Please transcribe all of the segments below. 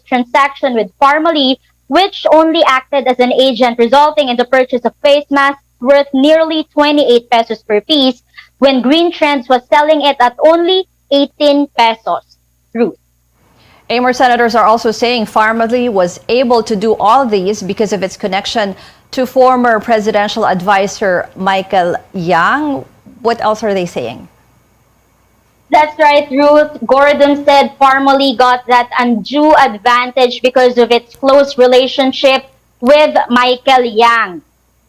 transaction with Pharmaly, which only acted as an agent, resulting in the purchase of face masks worth nearly 28 pesos per piece, when Green Trends was selling it at only 18 pesos. Ruth. More senators are also saying Pharmaly was able to do all these because of its connection to former presidential advisor Michael Yang. What else are they saying? That's right, Ruth. Gordon said Pharmaly got that undue advantage because of its close relationship with Michael Yang.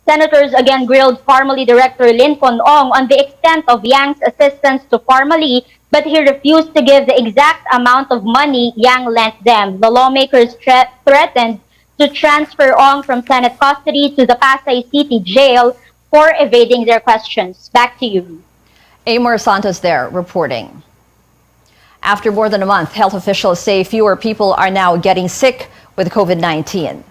Senators again grilled Pharmaly Director Lincoln Ong on the extent of Yang's assistance to Pharmaly, but he refused to give the exact amount of money Yang lent them. The lawmakers threatened to transfer Ong from Senate custody to the Pasay City Jail for evading their questions. Back to you. Amor Santos there reporting. After more than a month, health officials say fewer people are now getting sick with COVID-19.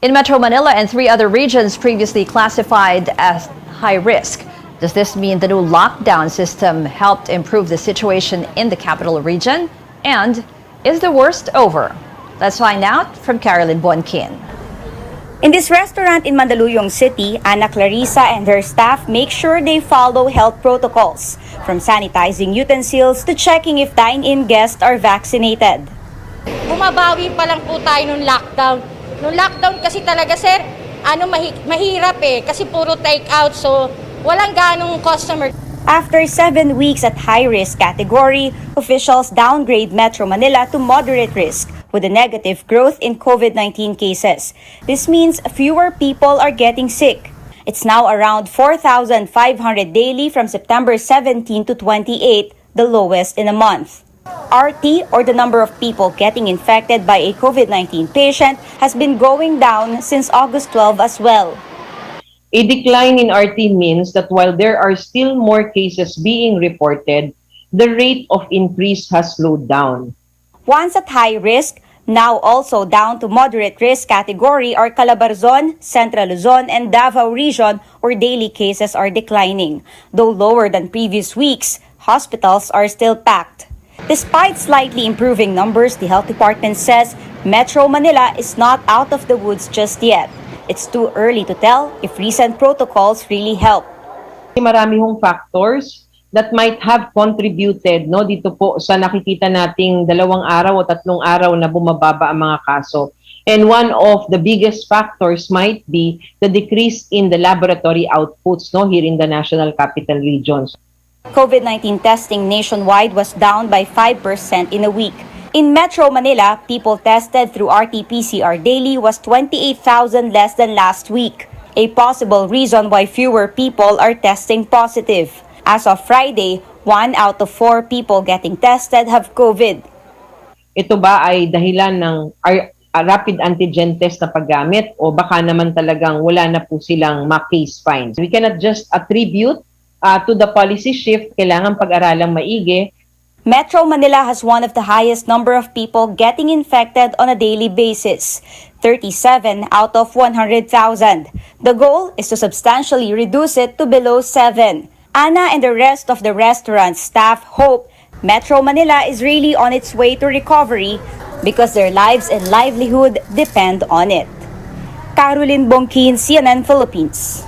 In Metro Manila and 3 other regions previously classified as high risk. Does this mean the new lockdown system helped improve the situation in the capital region? And is the worst over? Let's find out from Carolyn Bonkin. In this restaurant in Mandaluyong City, Ana Clarissa and her staff make sure they follow health protocols, from sanitizing utensils to checking if dine-in guests are vaccinated. Bumabawi pa lang po tayo nung lockdown. Nung lockdown kasi talaga, sir, mahirap kasi puro take-out, so walang ganong customer. After 7 weeks at high-risk category, officials downgrade Metro Manila to moderate risk with a negative growth in COVID-19 cases. This means fewer people are getting sick. It's now around 4,500 daily from September 17 to 28, the lowest in a month. RT, or the number of people getting infected by a COVID-19 patient, has been going down since August 12 as well. A decline in RT means that while there are still more cases being reported, the rate of increase has slowed down. Once at high risk, now also down to moderate risk category are Calabarzon, Central Luzon, and Davao region, where daily cases are declining. Though lower than previous weeks, hospitals are still packed. Despite slightly improving numbers, the health department says Metro Manila is not out of the woods just yet. It's too early to tell if recent protocols really help. Marami hong factors that might have contributed dito po sa nakikita nating 2 araw o 3 araw na bumababa ang mga kaso. And one of the biggest factors might be the decrease in the laboratory outputs here in the National Capital Regions. COVID-19 testing nationwide was down by 5% in a week. In Metro Manila, people tested through RT-PCR daily was 28,000 less than last week. A possible reason why fewer people are testing positive. As of Friday, 1 out of 4 people getting tested have COVID. Ito ba ay dahilan ng rapid antigen test na paggamit o baka naman talagang wala na po silang case finds? We cannot just attribute to the policy shift. Kailangan pag-aralang maigi. Metro Manila has one of the highest number of people getting infected on a daily basis, 37 out of 100,000. The goal is to substantially reduce it to below 7. Ana and the rest of the restaurant staff hope Metro Manila is really on its way to recovery because their lives and livelihood depend on it. Carolyn Bonkin, CNN Philippines.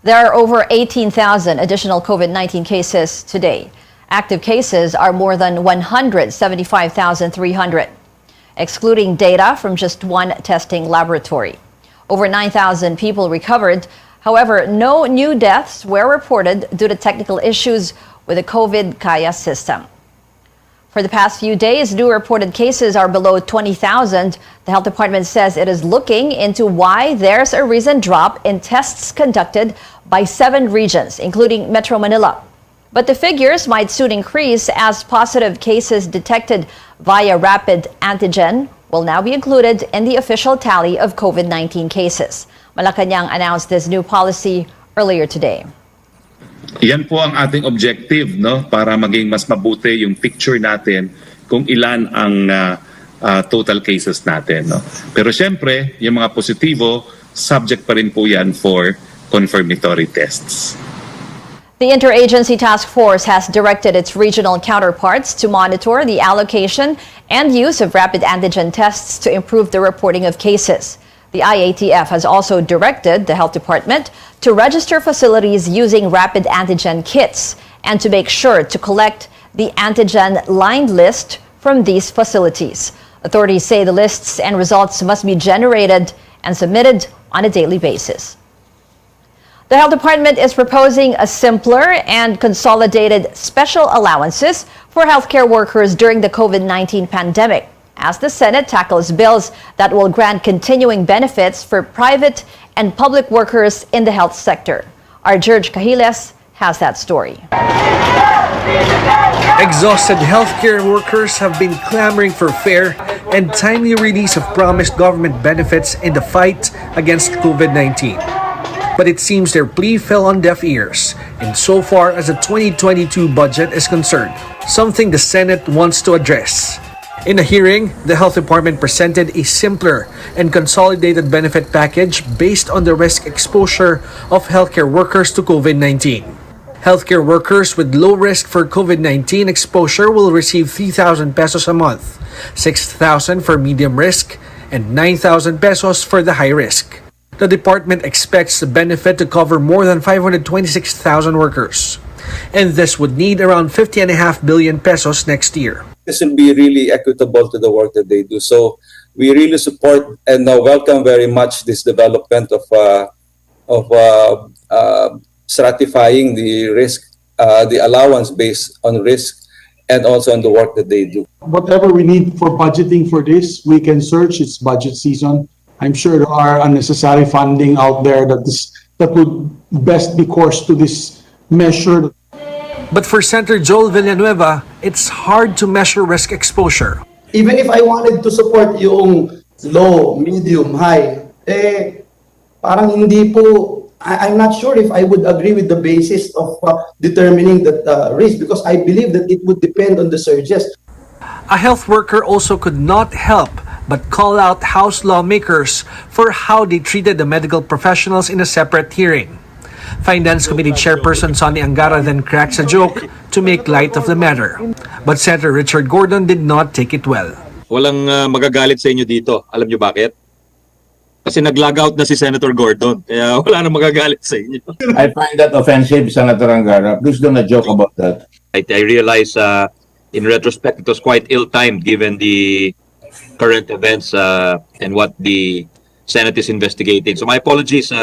There are over 18,000 additional COVID-19 cases today. Active cases are more than 175,300, excluding data from just one testing laboratory. Over 9,000 people recovered. However, no new deaths were reported due to technical issues with the COVID Kaya system. For the past few days, new reported cases are below 20,000. The health department says it is looking into why there's a recent drop in tests conducted by 7 regions, including Metro Manila. But the figures might soon increase as positive cases detected via rapid antigen will now be included in the official tally of COVID-19 cases. Malacanang announced this new policy earlier today. Yan po ang ating objective, para maging mas mabuti yung picture natin kung ilan ang total cases natin. Pero siyempre, yung mga positibo, subject pa rin po yan for confirmatory tests. The Interagency Task Force has directed its regional counterparts to monitor the allocation and use of rapid antigen tests to improve the reporting of cases. The IATF has also directed the Health Department to register facilities using rapid antigen kits and to make sure to collect the antigen line list from these facilities. Authorities say the lists and results must be generated and submitted on a daily basis. The Health Department is proposing a simpler and consolidated special allowances for healthcare workers during the COVID-19 pandemic, as the Senate tackles bills that will grant continuing benefits for private and public workers in the health sector. Our George Cahiles has that story. Exhausted healthcare workers have been clamoring for fair and timely release of promised government benefits in the fight against COVID-19. But it seems their plea fell on deaf ears insofar as the 2022 budget is concerned, something the Senate wants to address. In a hearing, the Health Department presented a simpler and consolidated benefit package based on the risk exposure of healthcare workers to COVID-19. Healthcare workers with low risk for COVID-19 exposure will receive 3,000 pesos a month, 6,000 for medium risk, and 9,000 pesos for the high risk. The department expects the benefit to cover more than 526,000 workers, and this would need around 50.5 billion pesos next year. This will be really equitable to the work that they do. So we really support and welcome very much this development of stratifying the risk, the allowance based on risk, and also on the work that they do. Whatever we need for budgeting for this, we can search. It's budget season. I'm sure there are unnecessary funding out there that would best be coursed to this measure. But for Senator Joel Villanueva, it's hard to measure risk exposure. Even if I wanted to support yung low, medium, high, parang hindi po, I'm not sure if I would agree with the basis of determining that risk, because I believe that it would depend on the surges. A health worker also could not help but call out House lawmakers for how they treated the medical professionals in a separate hearing. Finance Committee Chairperson Sonny Angara then cracks a joke to make light of the matter. But Senator Richard Gordon did not take it well. Walang magagalit sa inyo dito. Alam nyo bakit? Kasi nag-log out na si Senator Gordon. Kaya wala nang magagalit sa inyo. I find that offensive, Senator Angara. Please don't joke about that. I realize in retrospect it was quite ill-timed given the current events and what the Senate is investigating. So my apologies,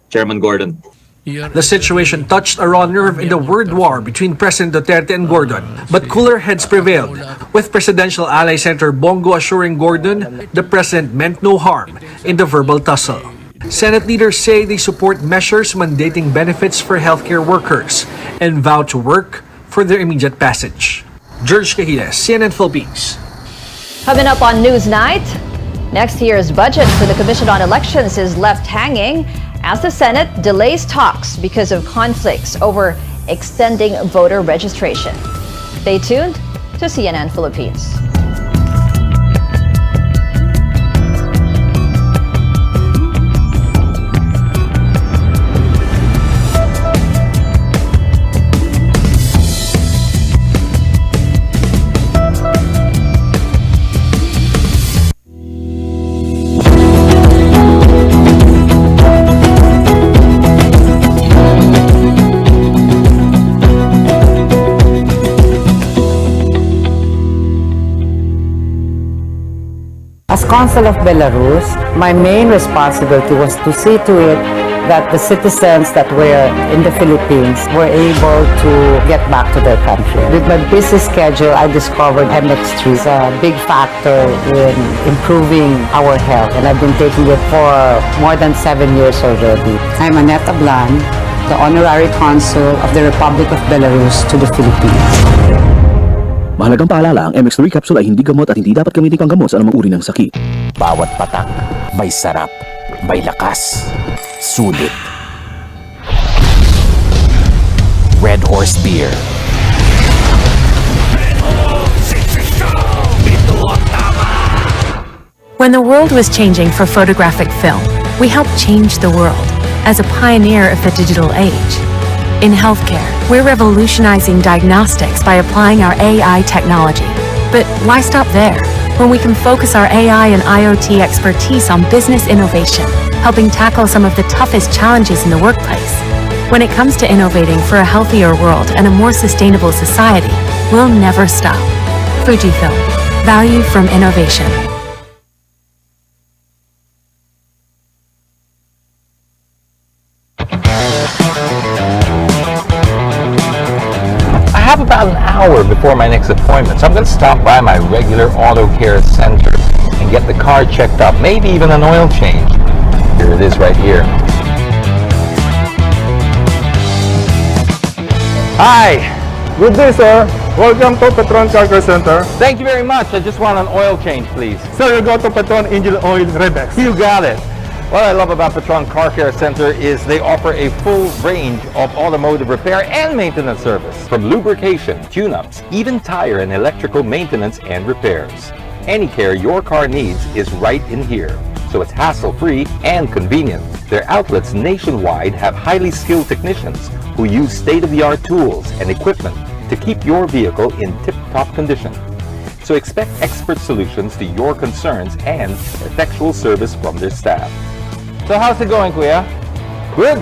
Chairman Gordon. The situation touched a raw nerve in the word war between President Duterte and Gordon, but cooler heads prevailed, with presidential ally Senator Bongo assuring Gordon the president meant no harm in the verbal tussle. Senate leaders say they support measures mandating benefits for healthcare workers and vow to work for their immediate passage. George Cahiles, CNN Philippines. Coming up on Newsnight, next year's budget for the Commission on Elections is left hanging as the Senate delays talks because of conflicts over extending voter registration. Stay tuned to CNN Philippines. As Consul of Belarus, my main responsibility was to see to it that the citizens that were in the Philippines were able to get back to their country. With my busy schedule, I discovered MX3 is a big factor in improving our health, and I've been taking it for more than 7 years already. I'm Annette Ablan, the Honorary Consul of the Republic of Belarus to the Philippines. Mahalagang paalala, ang MX3 capsule ay hindi gamot at hindi dapat gamitin kang gamot sa anumang uri ng sakit. Bawat patak, may sarap, may lakas, sulit. Red Horse Beer. When the world was changing for photographic film, we helped change the world as a pioneer of the digital age. In healthcare, we're revolutionizing diagnostics by applying our AI technology. But why stop there, when we can focus our AI and IoT expertise on business innovation, helping tackle some of the toughest challenges in the workplace? When it comes to innovating for a healthier world and a more sustainable society, we'll never stop. Fujifilm, value from innovation. I have about an hour before my next appointment, so I'm going to stop by my regular auto care center and get the car checked up, maybe even an oil change. Here it is right here. Hi! Good day, sir. Welcome to Petron Car Care Center. Thank you very much. I just want an oil change, please. Sir, you go to Petron Engine Oil Redex. You got it. What I love about Petron Car Care Center is they offer a full range of automotive repair and maintenance service, from lubrication, tune-ups, even tire and electrical maintenance and repairs. Any care your car needs is right in here, so it's hassle-free and convenient. Their outlets nationwide have highly skilled technicians who use state-of-the-art tools and equipment to keep your vehicle in tip-top condition. So expect expert solutions to your concerns and effectual service from their staff. So how's it going, Kuya? Good?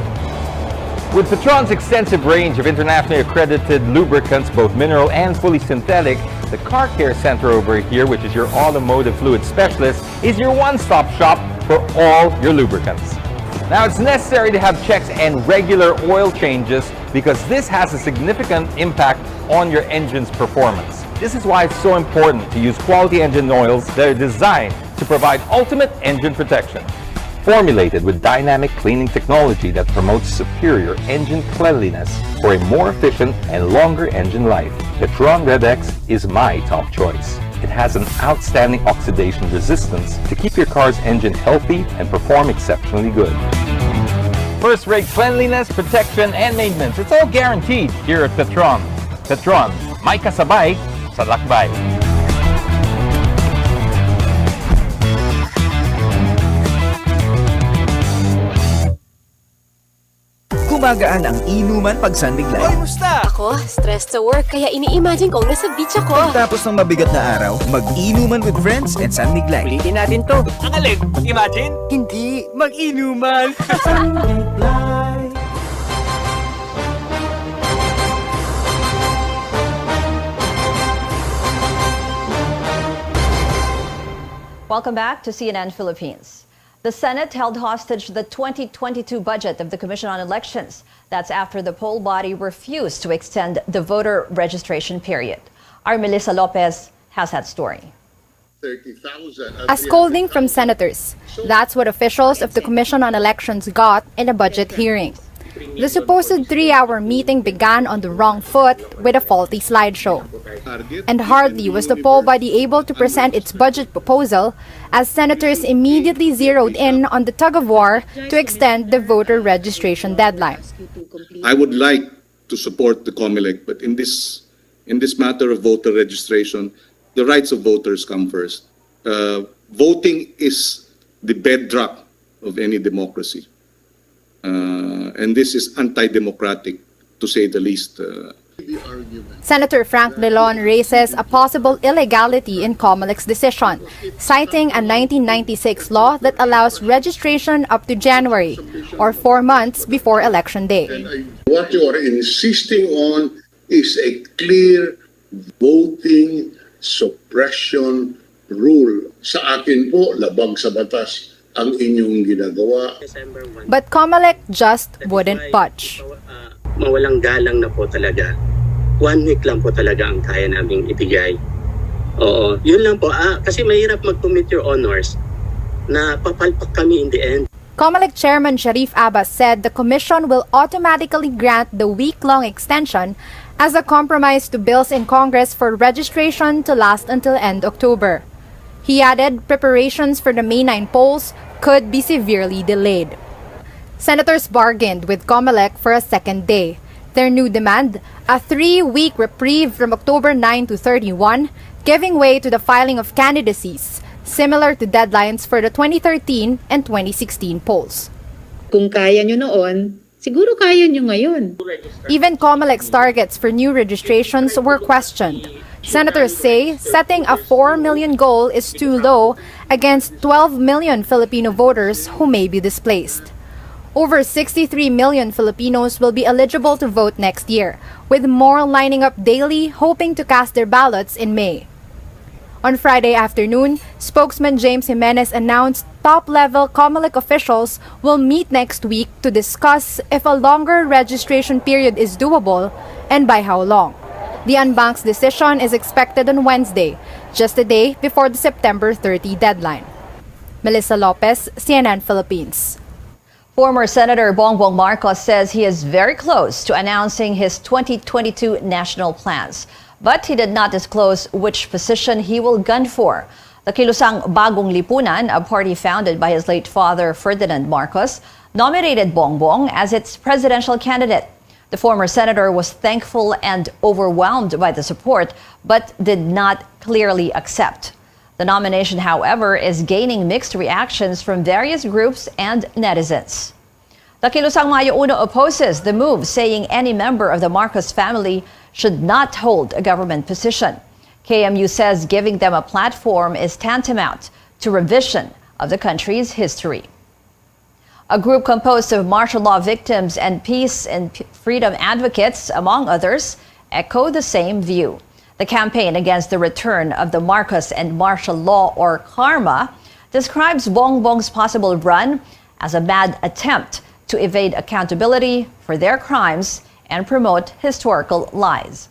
With Petron's extensive range of internationally accredited lubricants, both mineral and fully synthetic, the Car Care Center over here, which is your automotive fluid specialist, is your one-stop shop for all your lubricants. Now, it's necessary to have checks and regular oil changes because this has a significant impact on your engine's performance. This is why it's so important to use quality engine oils that are designed to provide ultimate engine protection. Formulated with dynamic cleaning technology that promotes superior engine cleanliness for a more efficient and longer engine life, Petron Redex is my top choice. It has an outstanding oxidation resistance to keep your car's engine healthy and perform exceptionally good. First-rate cleanliness, protection, and maintenance, it's all guaranteed here at Petron. Petron, may kasabay sa lakbay. Gumagaan ang inuman pag sandiglay. Hoy, musta? Ako, stressed sa work, kaya ini-imagine kong nasa beach ako. Tapos ng mabigat na araw, mag-inuman with friends and sandiglay. Ulitin natin to. Ang alin? Imagine? Hindi, mag-inuman. Welcome back to CNN Philippines. The Senate held hostage the 2022 budget of the Commission on Elections. That's after the poll body refused to extend the voter registration period. Our Melissa Lopez has that story. A scolding from senators. That's what officials of the Commission on Elections got in a budget hearing. The supposed 3-hour meeting began on the wrong foot with a faulty slideshow. And hardly was the poll body able to present its budget proposal as senators immediately zeroed in on the tug-of-war to extend the voter registration deadline. I would like to support the COMELEC, but in this matter of voter registration, the rights of voters come first. Voting is the bedrock of any democracy. And this is anti-democratic, to say the least. Senator Frank Dillon raises a possible illegality in COMELEC's decision, citing a 1996 law that allows registration up to January, or 4 months before Election Day. What you are insisting on is a clear voting suppression rule. Sa akin po, labag sa batas ang inyong ginagawa. But COMELEC just wouldn't budge. Mawalang galang na po talaga. 1 week lang po talaga ang kaya naming ibigay. Oo, yun lang po. Kasi mahirap mag-commit your honors na papalpak kami in the end. COMELEC Chairman Sharif Abbas said the Commission will automatically grant the week-long extension as a compromise to bills in Congress for registration to last until end October. He added preparations for the May 9 polls could be severely delayed. Senators bargained with COMELEC for a second day. Their new demand, a 3-week reprieve from October 9 to 31, giving way to the filing of candidacies, similar to deadlines for the 2013 and 2016 polls. Kung kaya nyo noon, Siguro kaya nyo ngayon. Even COMELEC's targets for new registrations were questioned. Senators say setting a 4 million goal is too low against 12 million Filipino voters who may be displaced. Over 63 million Filipinos will be eligible to vote next year, with more lining up daily hoping to cast their ballots in May. On Friday afternoon, spokesman James Jimenez announced top-level COMELEC officials will meet next week to discuss if a longer registration period is doable and by how long. The Unbank's decision is expected on Wednesday, just a day before the September 30 deadline. Melissa Lopez, CNN Philippines. Former Senator Bongbong Marcos says he is very close to announcing his 2022 national plans. But he did not disclose which position he will gun for. The kilusang Bagong Lipunan, a party founded by his late father Ferdinand Marcos, nominated Bongbong as its presidential candidate. The former senator was thankful and overwhelmed by the support, but did not clearly accept. The nomination, however, is gaining mixed reactions from various groups and netizens. The kilusang Mayo Uno opposes the move, saying any member of the Marcos family should not hold a government position. KMU says giving them a platform is tantamount to revision of the country's history. A group composed of martial law victims and peace and freedom advocates, among others, echo the same view. The campaign against the return of the Marcos and martial law, or KARMA, describes Bongbong's possible run as a mad attempt to evade accountability for their crimes and promote historical lies.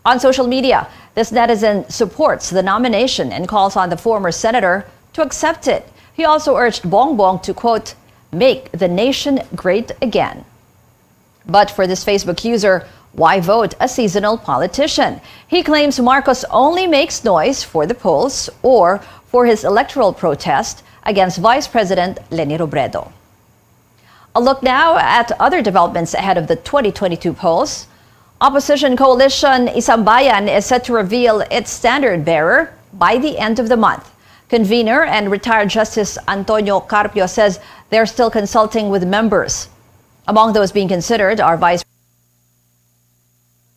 On social media, this netizen supports the nomination and calls on the former senator to accept it. He also urged Bongbong to, quote, make the nation great again. But for this Facebook user, why vote a seasonal politician? He claims Marcos only makes noise for the polls or for his electoral protest against Vice President Leni Robredo. A look now at other developments ahead of the 2022 polls. Opposition coalition Isang Bayan is set to reveal its standard bearer by the end of the month. Convener and retired Justice Antonio Carpio says they're still consulting with members. Among those being considered are Vice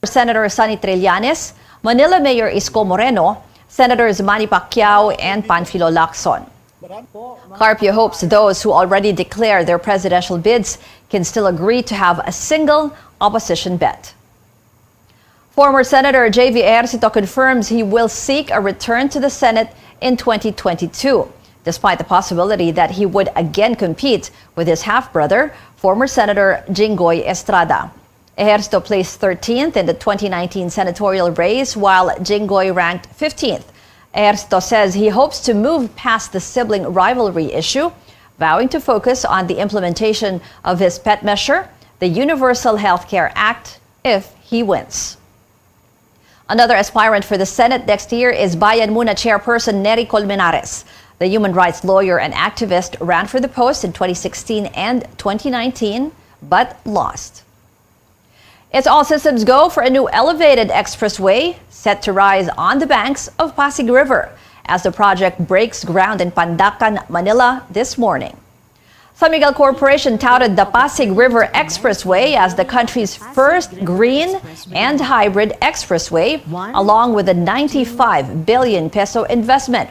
Senator Sonny Trillanes, Manila Mayor Isko Moreno, Senators Manny Pacquiao, and Panfilo Lacson. Carpio hopes those who already declare their presidential bids can still agree to have a single opposition bet. Former Senator J.V. Ejercito confirms he will seek a return to the Senate in 2022, despite the possibility that he would again compete with his half-brother, former Senator Jinggoy Estrada. Ejercito placed 13th in the 2019 senatorial race, while Jinggoy ranked 15th. Ejercito says he hopes to move past the sibling rivalry issue, vowing to focus on the implementation of his pet measure, the Universal Health Care Act, if he wins. Another aspirant for the Senate next year is Bayan Muna chairperson Nery Colmenares. The human rights lawyer and activist ran for the post in 2016 and 2019, but lost. It's all systems go for a new elevated expressway set to rise on the banks of Pasig River as the project breaks ground in Pandacan, Manila this morning. San Miguel Corporation touted the Pasig River Expressway as the country's first green and hybrid expressway, along with a 95 billion peso investment.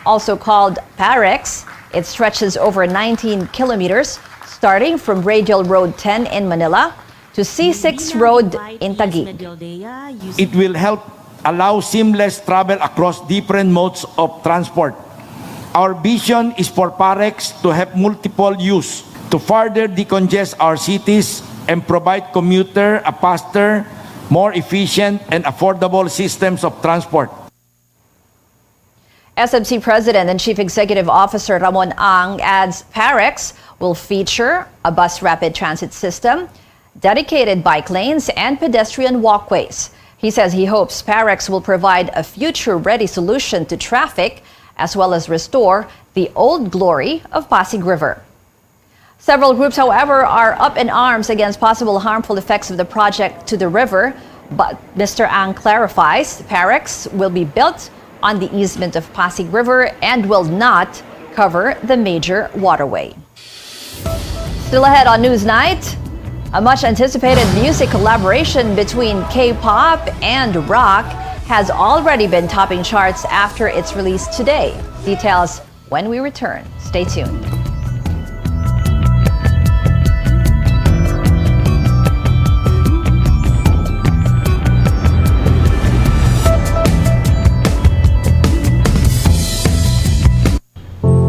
Also called PAREX, it stretches over 19 kilometers, starting from Radial Road 10 in Manila to C6 Road in Taguig. It will help allow seamless travel across different modes of transport. Our vision is for PAREX to have multiple use to further decongest our cities and provide commuter a faster, more efficient and affordable systems of transport. SMC President and Chief Executive Officer Ramon Ang adds PAREX will feature a bus rapid transit system, dedicated bike lanes, and pedestrian walkways. He says he hopes PAREX will provide a future-ready solution to traffic, as well as restore the old glory of Pasig River. Several groups, however, are up in arms against possible harmful effects of the project to the river, but Mr. Ang clarifies PAREX will be built on the easement of Pasig River and will not cover the major waterway. Still ahead on Newsnight, A much anticipated music collaboration between K-pop and rock has already been topping charts after its release today. Details when we return. Stay tuned.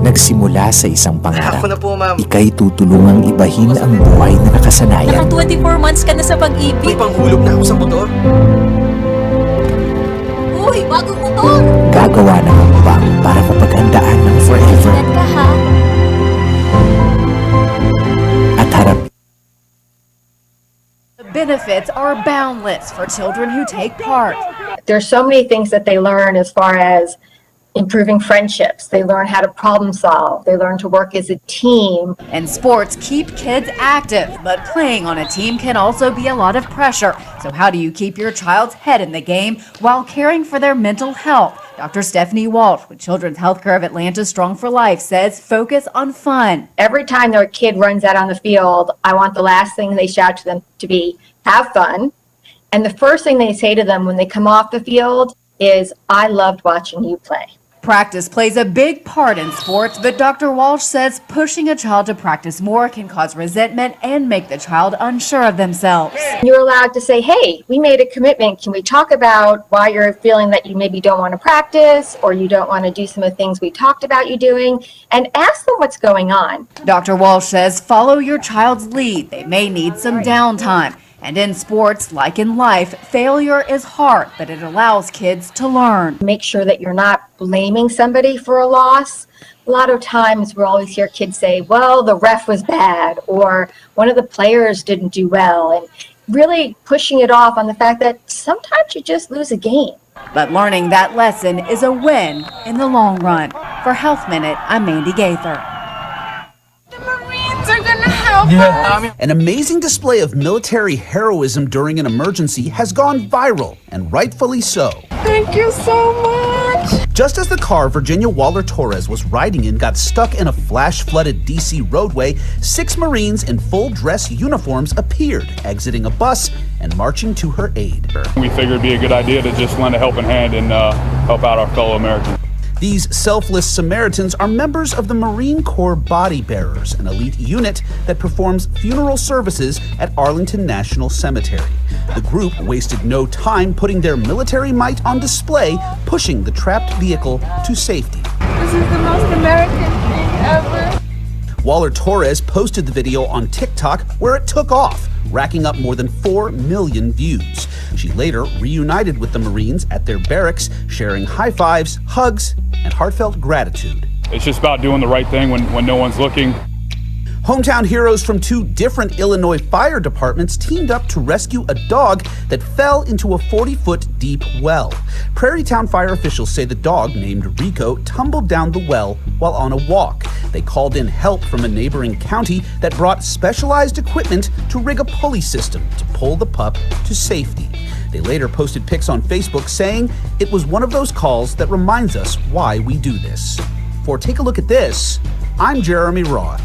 Nagsimula sa isang pangarap. Ako na po, ma'am. Ika'y tutulungang ibahin ang buhay na nakasanayan. Naka 24 months ka na sa pag-ibig. May panghulog na ako sa motor. Uy, bagong motor! Gagawa ng hakbang para mapaghandaan ng forever. Ingat ka ha. At harap The benefits are boundless for children who take part. There's so many things that they learn as far as improving friendships. They learn how to problem solve. They learn to work as a team. And sports keep kids active, but playing on a team can also be a lot of pressure. So how do you keep your child's head in the game while caring for their mental health? Dr. Stephanie Walsh with Children's Healthcare of Atlanta Strong for Life says focus on fun. Every time their kid runs out on the field, I want the last thing they shout to them to be, have fun. And the first thing they say to them when they come off the field is, I loved watching you play. Practice plays a big part in sports, but Dr. Walsh says pushing a child to practice more can cause resentment and make the child unsure of themselves. You're allowed to say, hey, we made a commitment. Can we talk about why you're feeling that you maybe don't want to practice or you don't want to do some of the things we talked about you doing? And ask them what's going on. Dr. Walsh says follow your child's lead. They may need some downtime. And in sports, like in life, failure is hard, but it allows kids to learn. Make sure that you're not blaming somebody for a loss. A lot of times we always hear kids say, well, the ref was bad, or one of the players didn't do well, and really pushing it off on the fact that sometimes you just lose a game. But learning that lesson is a win in the long run. For Health Minute, I'm Mandy Gaither. Are gonna help us. An amazing display of military heroism during an emergency has gone viral, and rightfully so. Thank you so much. Just as the car Virginia Waller Torres was riding in got stuck in a flash-flooded D.C. roadway, 6 Marines in full dress uniforms appeared, exiting a bus and marching to her aid. We figured it'd be a good idea to just lend a helping hand and help out our fellow Americans. These selfless Samaritans are members of the Marine Corps Body Bearers, an elite unit that performs funeral services at Arlington National Cemetery. The group wasted no time putting their military might on display, pushing the trapped vehicle to safety. This is the most American thing ever. Waller Torres posted the video on TikTok where it took off, racking up more than 4 million views. She later reunited with the Marines at their barracks, sharing high fives, hugs, and heartfelt gratitude. It's just about doing the right thing when no one's looking. Hometown heroes from 2 different Illinois fire departments teamed up to rescue a dog that fell into a 40-foot deep well. Prairie Town fire officials say the dog, named Rico, tumbled down the well while on a walk. They called in help from a neighboring county that brought specialized equipment to rig a pulley system to pull the pup to safety. They later posted pics on Facebook saying it was one of those calls that reminds us why we do this. For Take a Look at This, I'm Jeremy Roth.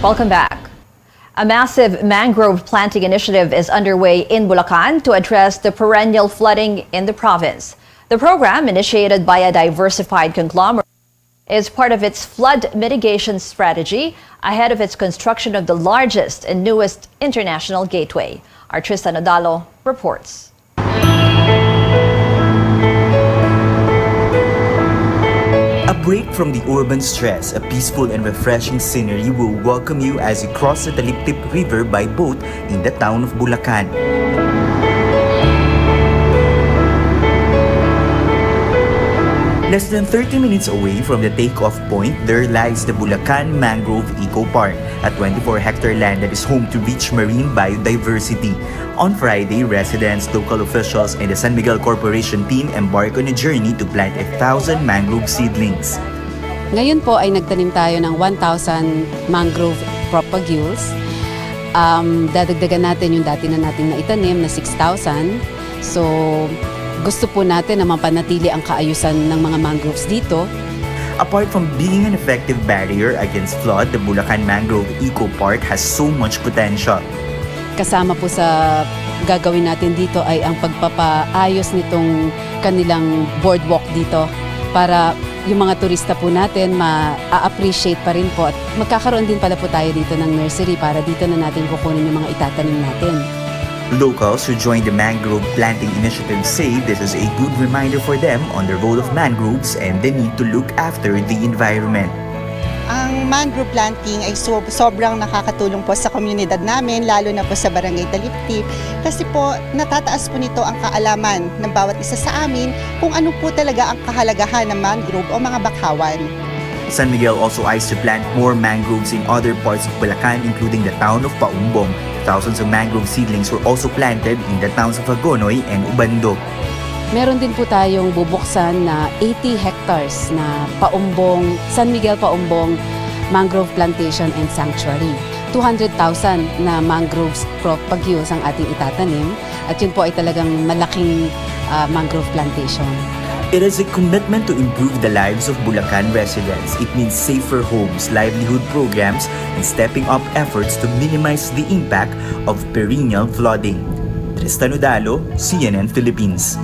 Welcome back. A massive mangrove planting initiative is underway in Bulacan to address the perennial flooding in the province. The program, initiated by a diversified conglomerate, is part of its flood mitigation strategy ahead of its construction of the largest and newest international gateway. Our Tristan Odalo reports. A break from the urban stress, a peaceful and refreshing scenery will welcome you as you cross the Taliptip River by boat in the town of Bulacan. Less than 30 minutes away from the takeoff point, there lies the Bulacan Mangrove Eco Park, a 24-hectare land that is home to rich marine biodiversity. On Friday, residents, local officials, and the San Miguel Corporation team embarked on a journey to plant 1,000 mangrove seedlings. Ngayon po ay nagtanim tayo ng 1,000 mangrove propagules. Dadagdagan natin yung dati na nating naitanim na 6,000. So, gusto po natin na mapanatili ang kaayusan ng mga mangroves dito. Apart from being an effective barrier against flood, the Bulacan Mangrove Eco Park has so much potential. Kasama po sa gagawin natin dito ay ang pagpapaayos nitong kanilang boardwalk dito para yung mga turista po natin ma-appreciate pa rin po at magkakaroon din pala po tayo dito ng nursery para dito na natin kukunin yung mga itatanim natin. Locals who joined the mangrove planting initiative say this is a good reminder for them on the role of mangroves and the need to look after the environment. Ang mangrove planting ay sobrang nakakatulong po sa komunidad namin, lalo na po sa Barangay Taliptip, kasi po natataas po nito ang kaalaman ng bawat isa sa amin kung ano po talaga ang kahalagahan ng mangrove o mga bakawan. San Miguel also eyes to plant more mangroves in other parts of Bulacan, including the town of Paumbong. Thousands of mangrove seedlings were also planted in the towns of Hagonoy and Ubando. Meron din po tayong bubuksan na 80 hectares na Paumbong, San Miguel Paumbong Mangrove Plantation and Sanctuary. 200,000 na mangroves propagules ang ating itatanim at yun po ay talagang malaking mangrove plantation. It is a commitment to improve the lives of Bulacan residents. It means safer homes, livelihood programs, and stepping up efforts to minimize the impact of perennial flooding. Tristan Udalo, CNN Philippines.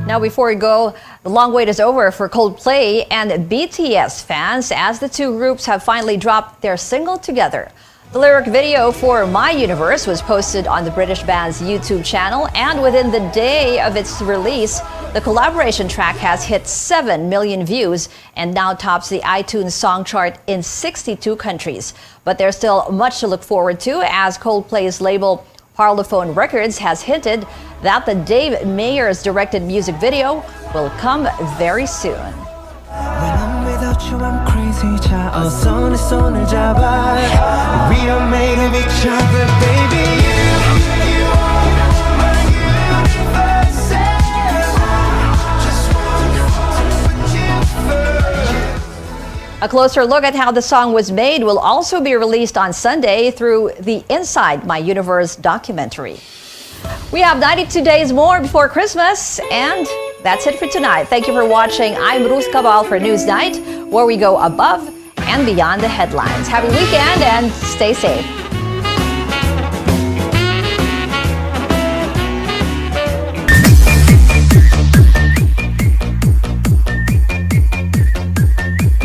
Now, before we go, the long wait is over for Coldplay and BTS fans as the two groups have finally dropped their single together. The lyric video for My Universe was posted on the British band's YouTube channel, and within the day of its release, the collaboration track has hit 7 million views and now tops the iTunes song chart in 62 countries. But there's still much to look forward to, as Coldplay's label Parlophone Records has hinted that the Dave Meyers directed music video will come very soon. When I'm without you, I'm crazy, child. 손에 손을 잡아. We are made of each other, baby. You are my universe. Just want to put you first. A closer look at how the song was made will also be released on Sunday through the Inside My Universe documentary. We have 92 days more before Christmas, and that's it for tonight. Thank you for watching. I'm Ruth Cabal for Newsnight, where we go above and beyond the headlines. Happy weekend and stay safe.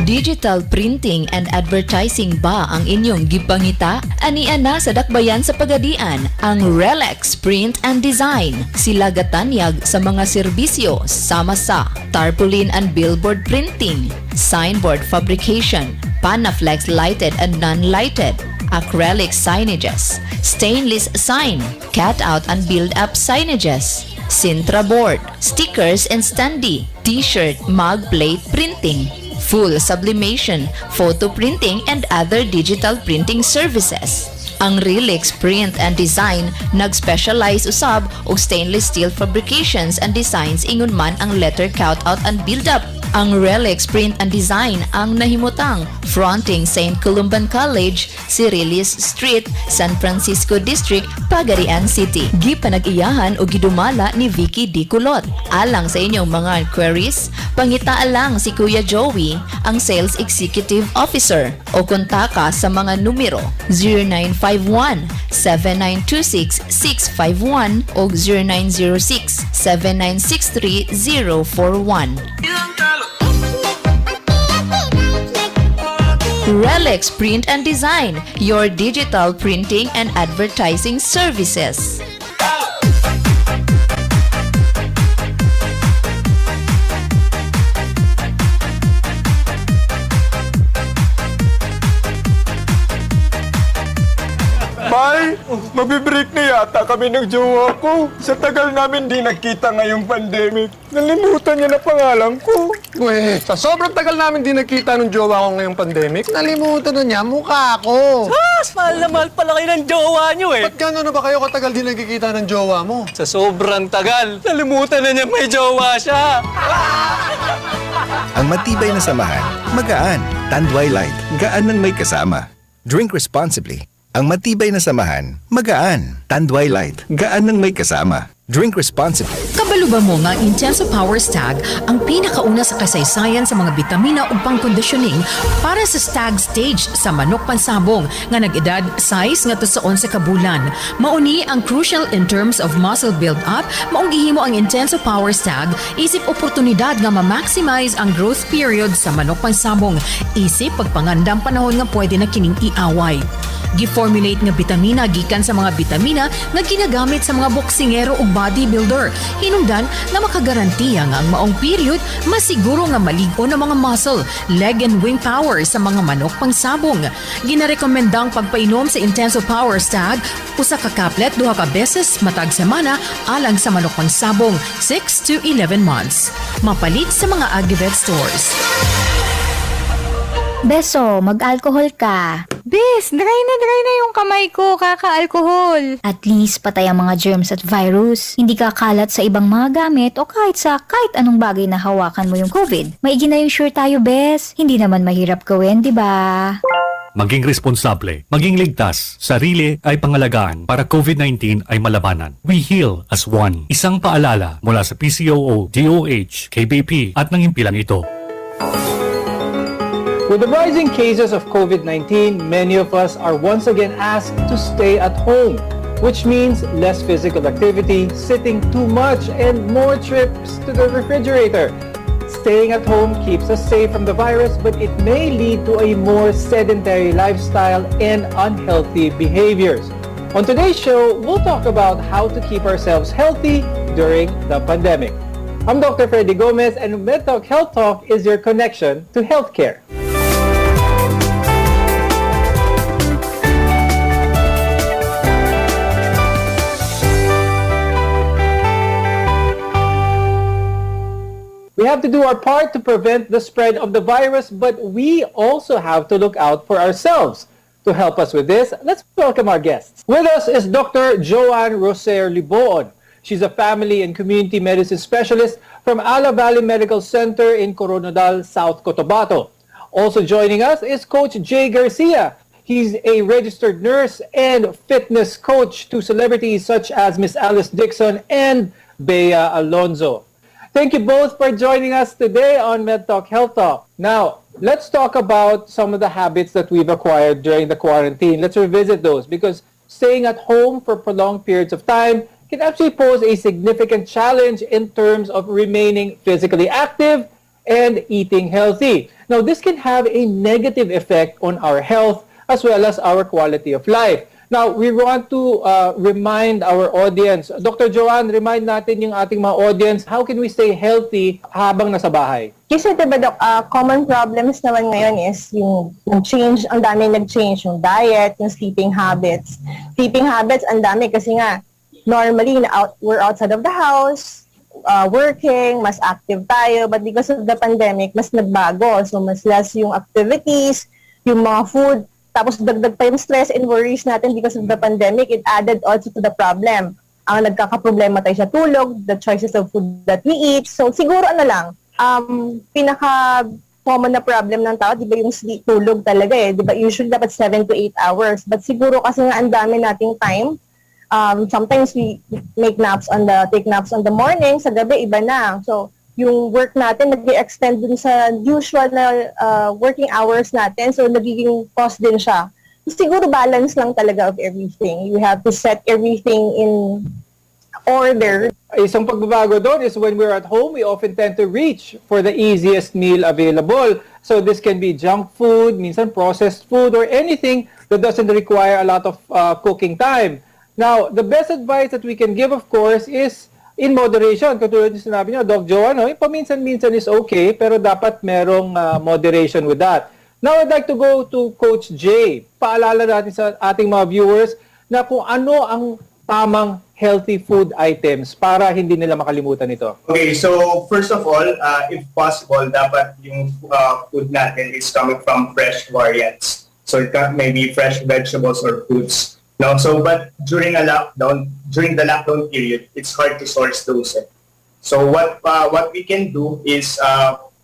Digital printing and advertising ba ang inyong gipangita? Ani-ana sa dakbayan sa Pagadian, ang Relex Print and Design. Sila gatanyag sa mga serbisyo sama sa tarpaulin and billboard printing, signboard fabrication, Panaflex lighted and non-lighted, acrylic signages, stainless sign, cut-out and build-up signages, Sintra board, stickers and standee, t-shirt, mug plate printing, full sublimation, photo printing, and other digital printing services. Ang Relix Print and Design nag-specialize usab og stainless steel fabrications and designs ingon man ang letter cutout and build-up. Ang Relix Print and Design ang nahimutang fronting St. Columban College, Cirilis Street, San Francisco District, Pagadian City. Gipanag-iyahan o gidumala ni Vicky D. Kulot. Alang sa inyong mga queries, pangitaan lang si Kuya Joey, ang Sales Executive Officer, o kontaka sa mga numero 0951-7926-651 o 0906-7963-041. Relix Print and Design, your digital printing and advertising services. Bay, mabibreak na yata kami ng jowa ko. Sa tagal namin di nagkita ngayong pandemic. Nalimutan niya na pangalan ko. Uy, sa sobrang tagal namin di nagkita ng jowa ko ngayong pandemic, nalimutan na niya mukha ko. Sus! Mahal na mahal pala kayo ng jowa niyo eh. Ba't gano'n na ba kayo katagal di nagkikita ng jowa mo? Sa sobrang tagal, nalimutan na niya may jowa siya. Ang matibay na samahan, magaan. Tanduay Light, gaan ng may kasama. Drink responsibly. Ang matibay na samahan, magaan. Tanduay Light, gaan ng may kasama. Drink responsibly. Kabalo ba mo nga ang Intenso Power Stag ang pinakauna sa kasaysayan sa mga bitamina ug pangkondisyoning para sa stag stage sa manok pansabong nga nag-edad size nga to sa 11 ka bulan. Mauni ang crucial in terms of muscle build-up, maong gihimo ang Intenso Power Stag isip oportunidad nga ma-maximize ang growth period sa manok pansabong isip pagpangandam panahon nga pwede na kining iaway. Gi-formulate nga bitamina gikan sa mga bitamina nga ginagamit sa mga boksingero ug bodybuilder. Hinungdan nga makagarantiya nga ang maong period masiguro nga maligo na mga muscle, leg and wing power sa mga manok pangsabong. Ginarekomendang pagpainom sa Intenso Power Stag usa ka kaplet 2 ka beses matag semana alang sa manok pangsabong 6 to 11 months. Mapalit sa mga Agivet stores. Beso, mag-alcohol ka. Bes, dry na yung kamay ko, kaka-alcohol. At least patay ang mga germs at virus. Hindi kakalat sa ibang mga gamit o kahit anong bagay na hawakan mo yung COVID. Maigi na yung sure tayo, Bes. Hindi naman mahirap gawin, di ba? Maging responsable, maging ligtas, sarili ay pangalagaan para COVID-19 ay malabanan. We heal as one. Isang paalala mula sa PCOO, DOH, KBP at ng impilang ito. With the rising cases of COVID-19, many of us are once again asked to stay at home, which means less physical activity, sitting too much, and more trips to the refrigerator. Staying at home keeps us safe from the virus, but it may lead to a more sedentary lifestyle and unhealthy behaviors. On today's show, we'll talk about how to keep ourselves healthy during the pandemic. I'm Dr. Freddy Gomez, and MedTalk Health Talk is your connection to healthcare. We have to do our part to prevent the spread of the virus, but we also have to look out for ourselves. To help us with this, let's welcome our guests. With us is Dr. Joanne Roser Liboon. She's a family and community medicine specialist from Ala Valley Medical Center in Coronadal, South Cotabato. Also joining us is Coach Jay Garcia. He's a registered nurse and fitness coach to celebrities such as Miss Alice Dixon and Bea Alonzo. Thank you both for joining us today on MedTalk Health Talk. Now, let's talk about some of the habits that we've acquired during the quarantine. Let's revisit those because staying at home for prolonged periods of time can actually pose a significant challenge in terms of remaining physically active and eating healthy. Now, this can have a negative effect on our health as well as our quality of life. Now, we want to remind our audience. Dr. Joanne, remind natin yung ating mga audience, how can we stay healthy habang nasa bahay? Kasi diba, Doc, common problems naman ngayon is yung change, ang dami nag-change, yung diet, yung sleeping habits. Sleeping habits, ang dami kasi nga, normally, we're outside of the house, working, mas active tayo, but because of the pandemic, mas nagbago. So, mas less yung activities, yung mga food, tapos dagdag pa yung stress and worries natin because of the pandemic, it added also to the problem. Ang nagkakaproblema tayo sa tulog, the choices of food that we eat. So siguro pinaka-common na problem ng tao, di ba yung tulog talaga eh. Di ba usually dapat 7 to 8 hours. But siguro kasi nga ang dami nating time, sometimes we take naps on the morning, sa gabi iba na. So yung work natin nag-extend dun sa usual na working hours natin. So, nagiging cost din siya. Siguro balance lang talaga of everything. You have to set everything in order. Isang pagbabago doon is when we're at home, we often tend to reach for the easiest meal available. So, this can be junk food, minsan processed food, or anything that doesn't require a lot of cooking time. Now, the best advice that we can give, of course, is in moderation. Katulad yung sinabi niyo, Doc Joanne, paminsan-minsan is okay, pero dapat merong moderation with that. Now, I'd like to go to Coach Jay. Paalala natin sa ating mga viewers na kung ano ang tamang healthy food items para hindi nila makalimutan ito. Okay, so first of all, if possible, dapat yung food natin is coming from fresh variants. So it may be fresh vegetables or fruits. No, so but during the lockdown period, it's hard to source those. So what we can do is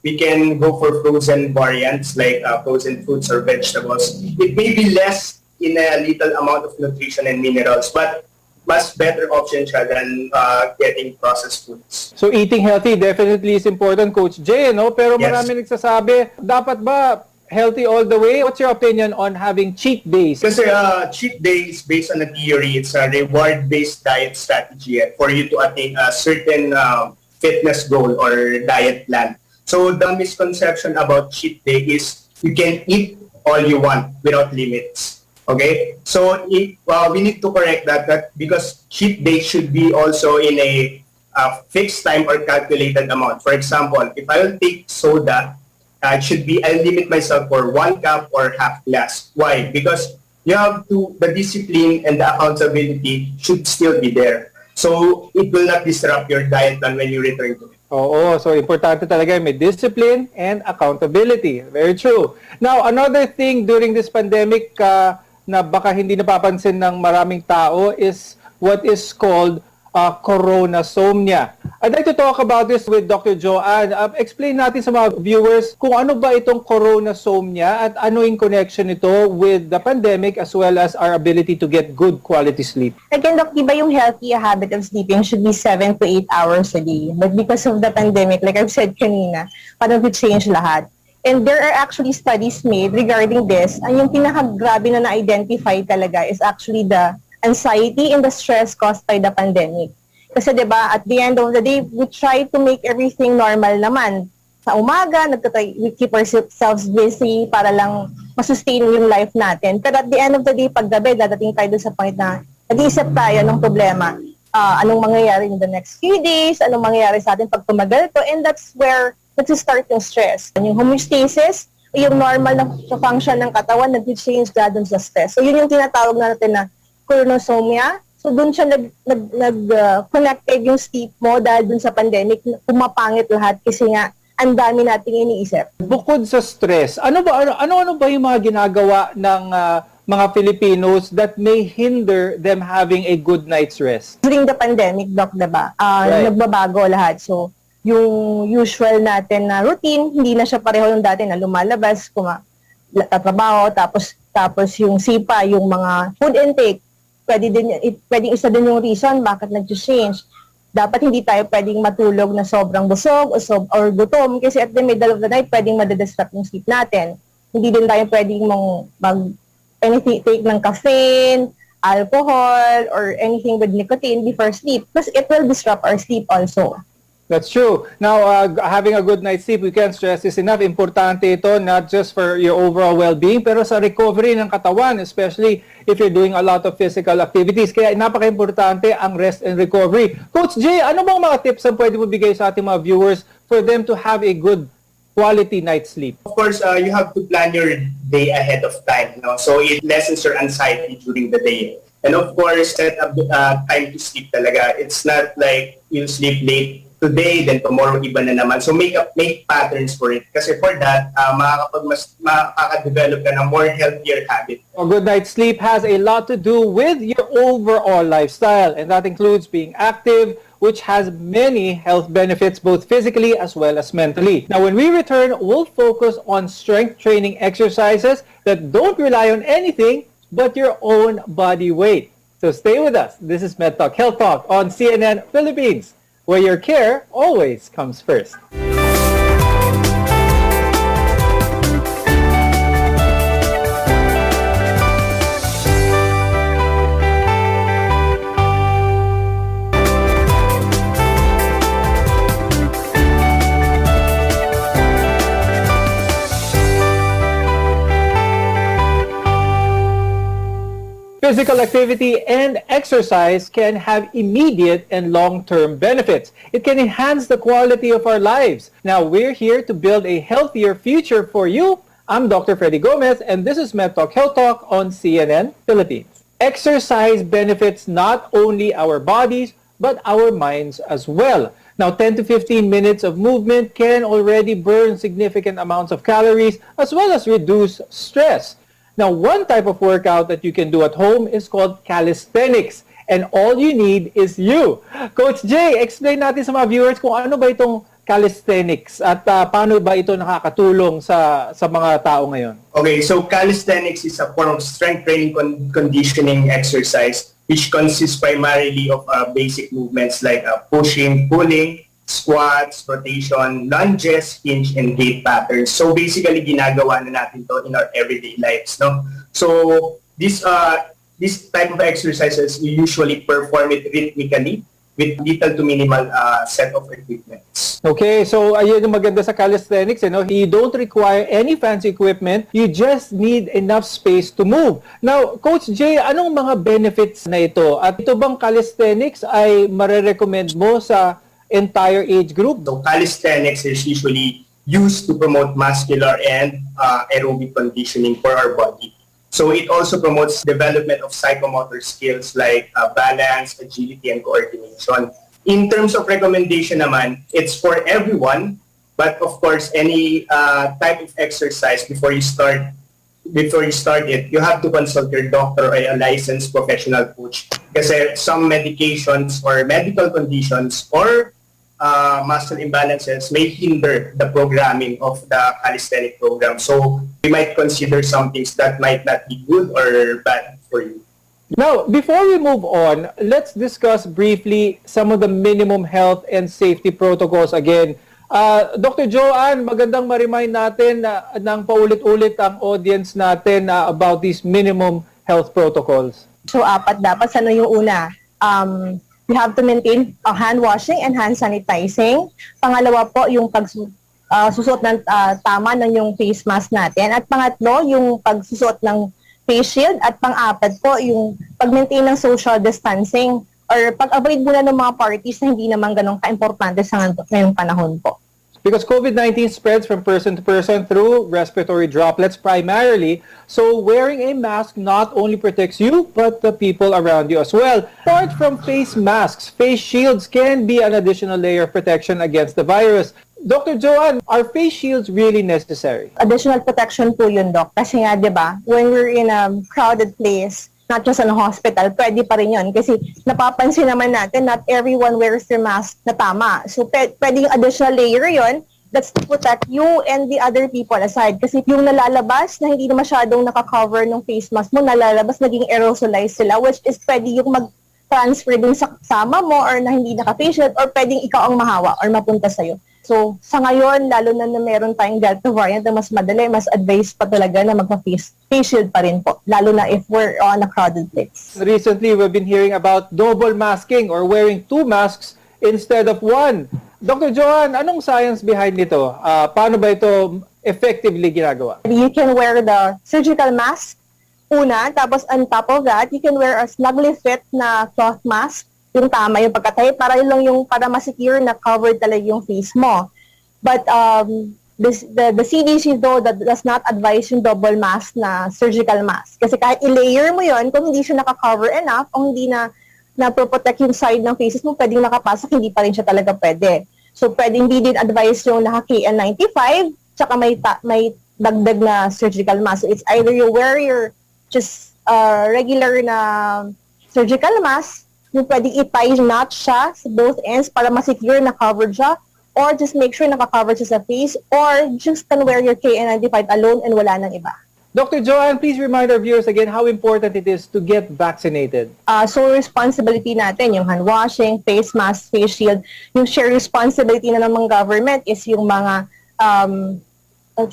we can go for frozen variants like frozen fruits or vegetables. It may be less in a little amount of nutrition and minerals, but much better option siya than getting processed foods. So eating healthy definitely is important, Coach Jay, no? Pero Yes. marami nagsasabi, dapat ba healthy all the way? What's your opinion on having cheat days? Kasi cheat day is based on a theory. It's a reward-based diet strategy for you to attain a certain fitness goal or diet plan. So the misconception about cheat day is you can eat all you want without limits. Okay? So we need to correct that because cheat day should be also in a fixed time or calculated amount. For example, if I will take soda, it should be, I limit myself for 1 cup or half glass. Why? Because you have to, the discipline and the accountability should still be there. So it will not disrupt your diet plan when you return to it. Oo, so importante talaga may discipline and accountability. Very true. Now, another thing during this pandemic na baka hindi napapansin ng maraming tao is what is called coronasomnia. I'd like to talk about this with Dr. Joanne. Explain natin sa mga viewers kung ano ba itong coronasomnia at ano yung connection nito with the pandemic as well as our ability to get good quality sleep. Again, Doc, diba yung healthy habit of sleeping should be 7 to 8 hours a day. But because of the pandemic, like I've said kanina, parang change lahat. And there are actually studies made regarding this. And yung pinakagrabe na na-identify talaga is actually the anxiety and the stress caused by the pandemic. Kasi diba, at the end of the day, we try to make everything normal naman. Sa umaga, we keep ourselves busy para lang masustain yung life natin. Pero at the end of the day, paggabi, dadating tayo dun sa point na nag-iisip tayo ng problema. Anong mangyayari in the next few days, anong mangyayari sa atin pag tumagal to, and that's where nag-start yung stress. Yung homeostasis, yung normal na function ng katawan, nag-change dun sa stress. So yun yung tinatawag natin na coronasomnia. So dun siya nag-connected yung sleep mo dahil dun sa pandemic, pumapangit lahat kasi nga ang dami nating iniisip. Bukod sa stress, ano ba yung mga ginagawa ng mga Filipinos that may hinder them having a good night's rest? During the pandemic, Doc, diba? Nagbabago lahat. So yung usual natin na routine, hindi na siya pareho yung dati na lumalabas, tatrabaho, tapos yung sipa, yung mga food intake, pwedeng isa din yung reason bakit nag-change. Dapat hindi tayo pwedeng matulog na sobrang busog or gutom kasi at the middle of the night, pwedeng madidisrupt yung sleep natin. Hindi din tayo pwedeng take ng caffeine, alcohol, or anything with nicotine before sleep because it will disrupt our sleep also. That's true. Now, having a good night's sleep, we can't stress this enough. Importante ito, not just for your overall well-being, pero sa recovery ng katawan, especially if you're doing a lot of physical activities. Kaya napaka-importante ang rest and recovery. Coach Jay, ano bang mga tips ang pwede mo bigay sa ating mga viewers for them to have a good quality night's sleep? Of course, you have to plan your day ahead of time. No? So it lessens your anxiety during the day. And of course, set up time to sleep talaga. It's not like you sleep late today, then tomorrow iba na naman. So make patterns for it. Kasi for that, makaka-develop ka ng more healthier habit. A good night's sleep has a lot to do with your overall lifestyle. And that includes being active, which has many health benefits, both physically as well as mentally. Now, when we return, we'll focus on strength training exercises that don't rely on anything but your own body weight. So stay with us. This is MedTalk Health Talk on CNN Philippines, where your care always comes first. Physical activity and exercise can have immediate and long-term benefits. It can enhance the quality of our lives. Now, we're here to build a healthier future for you. I'm Dr. Freddy Gomez, and this is MedTalk Health Talk on CNN Philippines. Exercise benefits not only our bodies, but our minds as well. Now, 10 to 15 minutes of movement can already burn significant amounts of calories as well as reduce stress. Now, one type of workout that you can do at home is called calisthenics. And all you need is you. Coach Jay, explain natin sa mga viewers kung ano ba itong calisthenics at paano ba ito nakakatulong sa mga tao ngayon? Okay, so calisthenics is a form of strength training conditioning exercise which consists primarily of basic movements like pushing, pulling, squats, rotation, lunges, hinge, and gait patterns. So basically, ginagawa na natin to in our everyday lives, no? So this type of exercises, we usually perform it rhythmically with little to minimal set of equipments. Okay, so ayun yung maganda sa calisthenics, you know, you don't require any fancy equipment, you just need enough space to move. Now, Coach Jay, anong mga benefits na ito? At ito bang calisthenics ay marerecommend mo sa entire age group? So calisthenics is usually used to promote muscular and aerobic conditioning for our body. So it also promotes development of psychomotor skills like balance, agility, and coordination. In terms of recommendation naman, it's for everyone, but of course, any type of exercise before you start it, you have to consult your doctor or a licensed professional coach. Kasi some medications or medical conditions or muscle imbalances may hinder the programming of the calisthenic program. So we might consider some things that might not be good or bad for you. Now, before we move on, let's discuss briefly some of the minimum health and safety protocols again. Dr. Joanne, magandang ma-remind natin ng paulit-ulit ang audience natin about these minimum health protocols. So, apat dapat. Ano yung una? You have to maintain hand washing and hand sanitizing. Pangalawa po, yung pagsusuot ng tama ng yung face mask natin. At pangatlo, yung pagsusuot ng face shield. At pang-apat po, yung pag-maintain ng social distancing or pag-avoid muna ng mga parties na hindi naman ganun ka-importante sa ngayong panahon po. Because COVID-19 spreads from person to person through respiratory droplets primarily, so wearing a mask not only protects you, but the people around you as well. Apart from face masks, face shields can be an additional layer of protection against the virus. Dr. Joanne, are face shields really necessary? Additional protection po yun, Doc. Kasi nga, di ba, when we're in a crowded place, not just in a hospital, pwede pa rin yun. Kasi napapansin naman natin, not everyone wears their mask na tama. So, pwede yung additional layer yun, that's to protect you and the other people aside. Kasi yung nalalabas na hindi na masyadong nakakover ng face mask mo, nalalabas, naging aerosolized sila, which is pwede yung mag-transfer din sa kasama mo or na hindi naka-face shield or pwedeng ikaw ang mahawa or mapunta sa'yo. So, sa ngayon, lalo na meron tayong Delta variant na mas madali, mas advised pa talaga na magpa-face shield pa rin po, lalo na if we're on a crowded place. Recently, we've been hearing about double masking or wearing 2 masks instead of 1. Dr. Joanne, anong science behind nito? Paano ba ito effectively ginagawa? You can wear the surgical mask una, tapos on top of that, you can wear a snugly fit na cloth mask, yung tama yung pagkatayo, para lang yung para masecure na covered talaga yung face mo. But the CDC though does not advise yung double mask na surgical mask. Kasi kahit i-layer mo yon, kung hindi siya naka-cover enough, o hindi na protect yung side ng faces mo, pwedeng nakapasok, hindi pa rin siya talaga pwede. So pwedeng hindi din advise yung naka-KN95, tsaka may dagdag na surgical mask. So it's either you wear your just regular na surgical mask, yung pwedeng i-tie knot siya sa both ends para masecure na covered siya, or just make sure naka-cover siya sa face, or just can wear your KN95 alone and wala nang iba. Dr. Joanne, please remind our viewers again how important it is to get vaccinated. So responsibility natin, yung hand washing, face mask, face shield, yung share responsibility na ng mga government is yung mga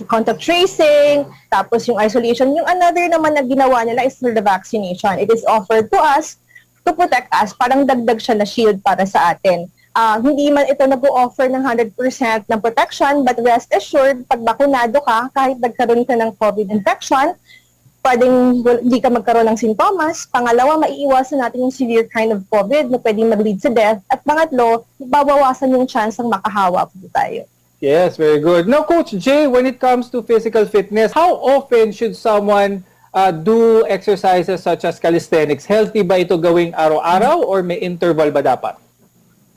contact tracing, tapos yung isolation. Yung another naman na ginawa nila is for the vaccination. It is offered to us to protect us, parang dagdag siya na shield para sa atin. Hindi man ito nag-o-offer ng 100% ng protection, but rest assured, pag bakunado ka, kahit nagkaroon ka ng COVID infection, pwedeng hindi ka magkaroon ng sintomas. Pangalawa, maiiwasan natin yung severe kind of COVID na pwedeng mag-lead sa death. At pangatlo, babawasan yung chance ng makahawa po tayo. Yes, very good. Now, Coach Jay, when it comes to physical fitness, how often should someone do exercises such as calisthenics? Healthy ba ito gawing araw-araw or may interval ba dapat?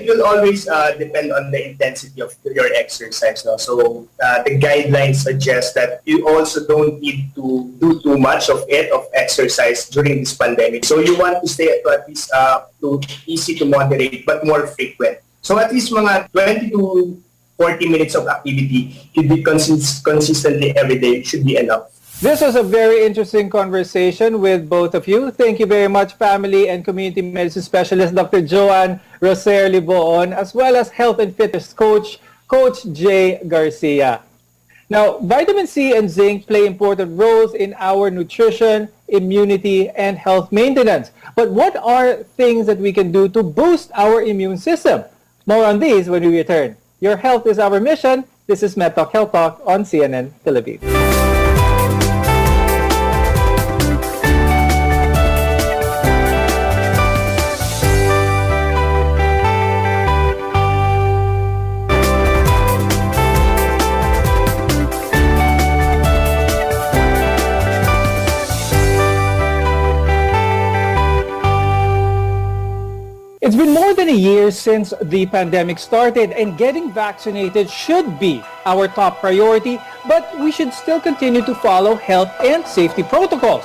It will always depend on the intensity of your exercise. No? So the guidelines suggest that you also don't need to do too much of exercise during this pandemic. So you want to stay at least easy to moderate but more frequent. So at least mga 20 to 40 minutes of activity should be consistently every day should be enough. This was a very interesting conversation with both of you. Thank you very much, family and community medicine specialist Dr. Joanne Roser Liboon, as well as health and fitness coach, Coach Jay Garcia. Now, vitamin C and zinc play important roles in our nutrition, immunity, and health maintenance. But what are things that we can do to boost our immune system? More on these when we return. Your health is our mission. This is MedTalk Health Talk on CNN Tel Aviv. It's been more than a year since the pandemic started, and getting vaccinated should be our top priority, but we should still continue to follow health and safety protocols.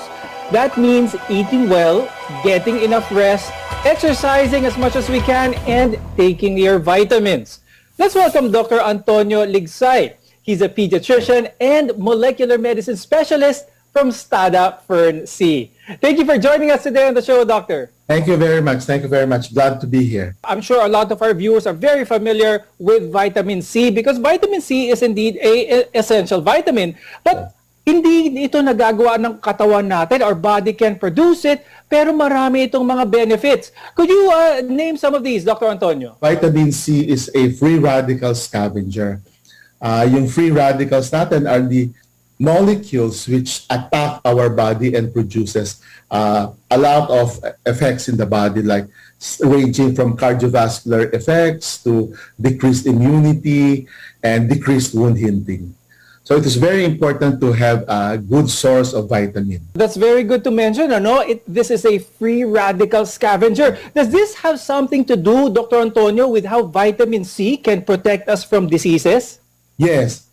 That means eating well, getting enough rest, exercising as much as we can, and taking your vitamins. Let's welcome Dr. Antonio Ligsay. He's a pediatrician and molecular medicine specialist from Stada Fern C. Thank you for joining us today on the show, Doctor. Thank you very much. Thank you very much. Glad to be here. I'm sure a lot of our viewers are very familiar with vitamin C because vitamin C is indeed a essential vitamin. But hindi ito nagagawa ng katawan natin. Our body can produce it, pero marami itong mga benefits. Could you name some of these, Dr. Antonio? Vitamin C is a free radical scavenger. Yung free radicals natin are the molecules which attack our body and produces a lot of effects in the body, like ranging from cardiovascular effects to decreased immunity and decreased wound healing. So it is very important to have a good source of vitamin. That's very good to mention. This is a free radical scavenger. Does this have something to do, Dr. Antonio, with how vitamin C can protect us from diseases? Yes.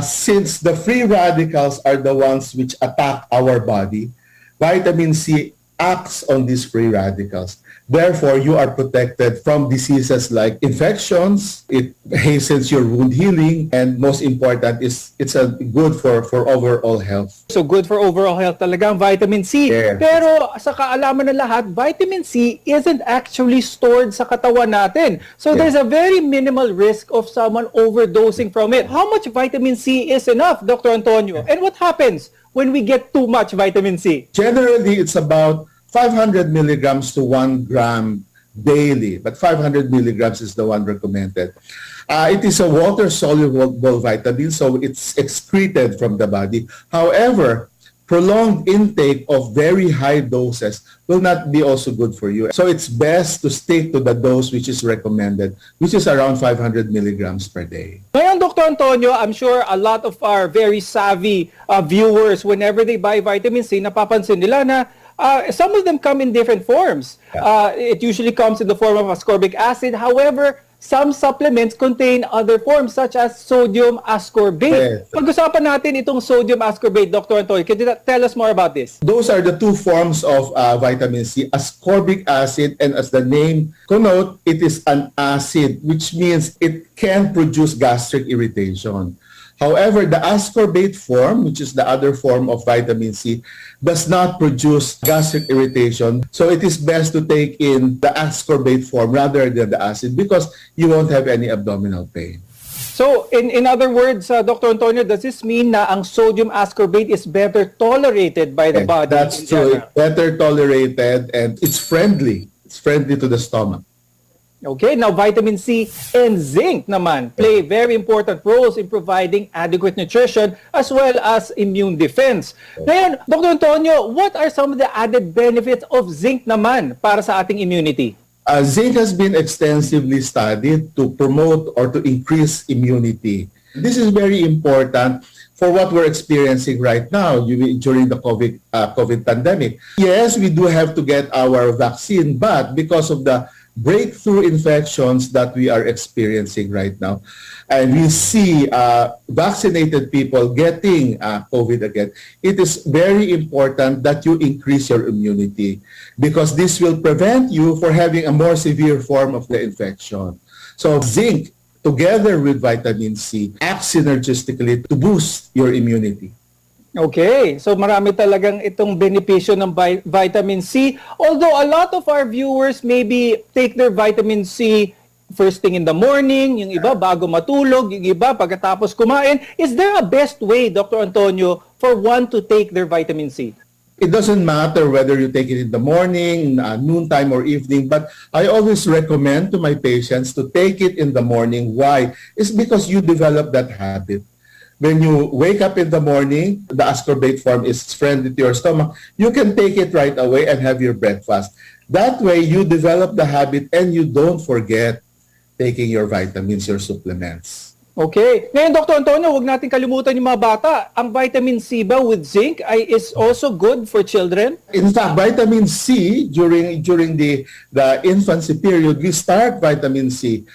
Since the free radicals are the ones which attack our body, vitamin C acts on these free radicals. Therefore, you are protected from diseases like infections. It hastens your wound healing, and most important is it's good for overall health. So good for overall health talaga ang vitamin C. Yeah. Pero sa kaalaman ng lahat, vitamin C isn't actually stored sa katawan natin. So there's a very minimal risk of someone overdosing from it. How much vitamin C is enough, Dr. Antonio? And what happens when we get too much vitamin C? Generally, it's about 500 milligrams to 1 gram daily, but 500 milligrams is the one recommended. It is a water-soluble vitamin, so it's excreted from the body. However, prolonged intake of very high doses will not be also good for you. So it's best to stick to the dose which is recommended, which is around 500 milligrams per day. Ngayon, Dr. Antonio, I'm sure a lot of our very savvy viewers, whenever they buy vitamin C, napapansin nila na some of them come in different forms. It usually comes in the form of ascorbic acid. However, some supplements contain other forms such as sodium ascorbate. Pag-usapan natin itong sodium ascorbate, Dr. Antonio. Can you tell us more about this? Those are the two forms of vitamin C, ascorbic acid, and as the name connotes, it is an acid, which means it can produce gastric irritation. However, the ascorbate form, which is the other form of vitamin C, does not produce gastric irritation. So it is best to take in the ascorbate form rather than the acid because you won't have any abdominal pain. So, in other words, Dr. Antonio, does this mean na ang sodium ascorbate is better tolerated by the body? That's true. It's better tolerated and it's friendly. It's friendly to the stomach. Okay, now vitamin C and zinc naman play very important roles in providing adequate nutrition as well as immune defense. Ngayon, Dr. Antonio, what are some of the added benefits of zinc naman para sa ating immunity? Zinc has been extensively studied to promote or to increase immunity. This is very important for what we're experiencing right now during the COVID pandemic. Yes, we do have to get our vaccine, but because of the breakthrough infections that we are experiencing right now, and we see vaccinated people getting COVID again, it is very important that you increase your immunity because this will prevent you from having a more severe form of the infection. So zinc together with vitamin C, act synergistically to boost your immunity. Okay, so marami talagang itong benepisyo ng vitamin C. Although a lot of our viewers maybe take their vitamin C first thing in the morning, yung iba bago matulog, yung iba pagkatapos kumain. Is there a best way, Dr. Antonio, for one to take their vitamin C? It doesn't matter whether you take it in the morning, noontime, or evening, but I always recommend to my patients to take it in the morning. Why? It's because you develop that habit. When you wake up in the morning, the ascorbate form is friendly to your stomach. You can take it right away and have your breakfast. That way, you develop the habit and you don't forget taking your vitamins, your supplements. Okay. Ngayon, Dr. Antonio, huwag natin kalimutan yung mga bata. Ang vitamin C ba with zinc is also good for children? In fact, vitamin C, during the infancy period, we start vitamin C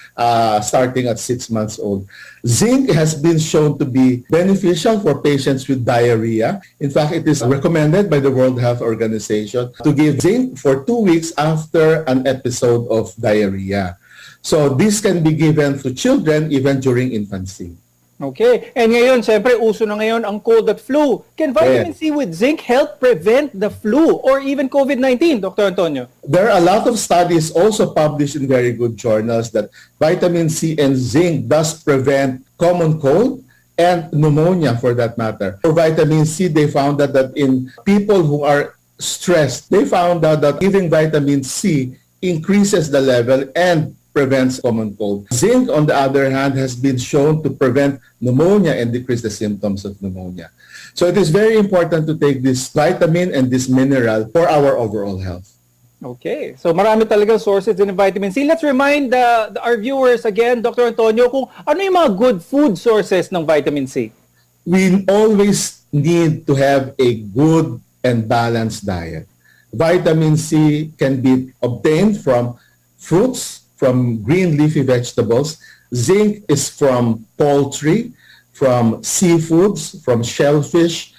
starting at 6 months old. Zinc has been shown to be beneficial for patients with diarrhea. In fact, it is recommended by the World Health Organization to give zinc for 2 weeks after an episode of diarrhea. So this can be given to children even during infancy. Okay. And ngayon, siyempre, uso na ngayon ang cold at flu. Can vitamin C with zinc help prevent the flu or even COVID-19, Dr. Antonio? There are a lot of studies also published in very good journals that vitamin C and zinc does prevent common cold and pneumonia for that matter. For vitamin C, they found that in people who are stressed, they found out that giving vitamin C increases the level and prevents common cold. Zinc, on the other hand, has been shown to prevent pneumonia and decrease the symptoms of pneumonia. So it is very important to take this vitamin and this mineral for our overall health. Okay. So marami talagang sources din ng vitamin C. Let's remind our viewers again, Dr. Antonio, kung ano yung mga good food sources ng vitamin C. We always need to have a good and balanced diet. Vitamin C can be obtained from fruits, from green leafy vegetables. Zinc is from poultry, from seafoods, from shellfish,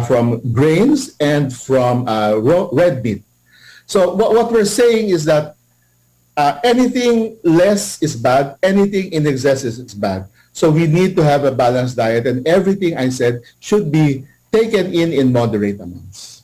from grains, and from red meat. So what we're saying is that anything less is bad, anything in excess is bad. So we need to have a balanced diet, and everything I said should be taken in moderate amounts.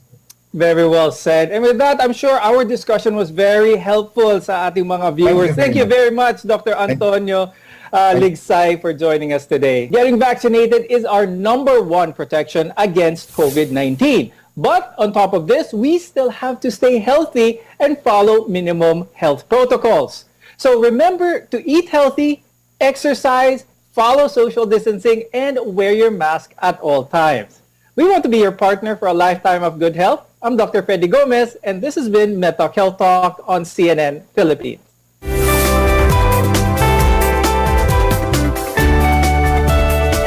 Very well said. And with that, I'm sure our discussion was very helpful sa ating mga viewers. Thank you very much, Dr. Antonio Ligsay, for joining us today. Getting vaccinated is our #1 protection against COVID-19. But on top of this, we still have to stay healthy and follow minimum health protocols. So remember to eat healthy, exercise, follow social distancing, and wear your mask at all times. We want to be your partner for a lifetime of good health. I'm Dr. Freddy Gomez, and this has been MedTalk Health Talk on CNN Philippines.